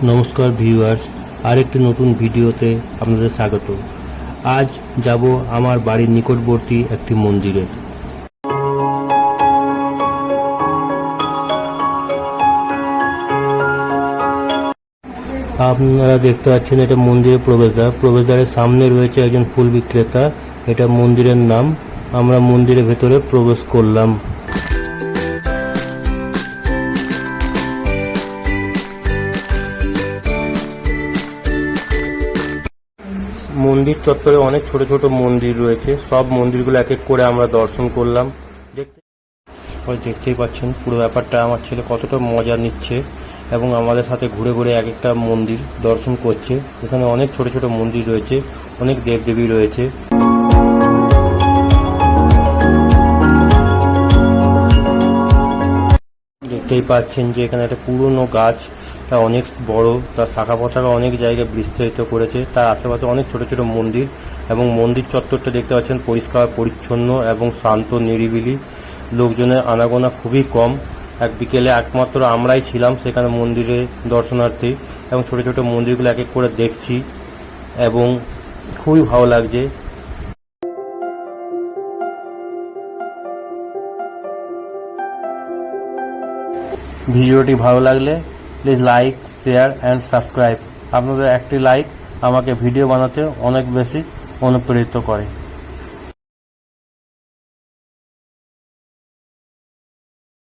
নমস্কার ভিউয়ার্স, আরেকটি নতুন ভিডিওতে আপনাদের স্বাগত। আজ যাব আমার বাড়ির নিকটবর্তী একটি মন্দিরে। আপনারা দেখতে পাচ্ছেন এটা মন্দিরের প্রবেশদ্বার। প্রবেশদ্বারের সামনে রয়েছে একজন ফুল বিক্রেতা। এটা মন্দিরের নাম। আমরা মন্দিরের ভেতরে প্রবেশ করলাম। মন্দির চত্বরে অনেক ছোট ছোট মন্দির রয়েছে। সব মন্দিরগুলো এক এক করে আমরা দর্শন করলাম। দেখতেই পাচ্ছেন পুরো ব্যাপারটা আমার ছেলে কতটা মজা নিচ্ছে এবং আমাদের সাথে ঘুরে ঘুরে এক একটা মন্দির দর্শন করছে। এখানে অনেক ছোট ছোট মন্দির রয়েছে, অনেক দেবদেবী রয়েছে। দেখতেই পাচ্ছেন যে এখানে একটা পুরনো গাছ, তা অনেক বড়, তার শাখা পোশাখা অনেক জায়গায় বিস্তৃত করেছে। তার আশেপাশে অনেক ছোট ছোট মন্দির এবং মন্দির চত্বরটা দেখতে পাচ্ছেন পরিষ্কার পরিচ্ছন্ন এবং শান্ত নিরিবিলি। লোকজনের আনাগোনা খুবই কম। বিকেলে একমাত্র আমরাই ছিলাম সেখানে মন্দিরে দর্শনার্থী এবং ছোট ছোট মন্দিরগুলো এক এক করে দেখছি এবং খুবই ভালো লাগছে। ভিডিওটি ভালো লাগলে please like, share and subscribe. আপনাদের একটি লাইক আমাকে ভিডিও বানাতে অনেক বেশি অনুপ্রেরিত করে।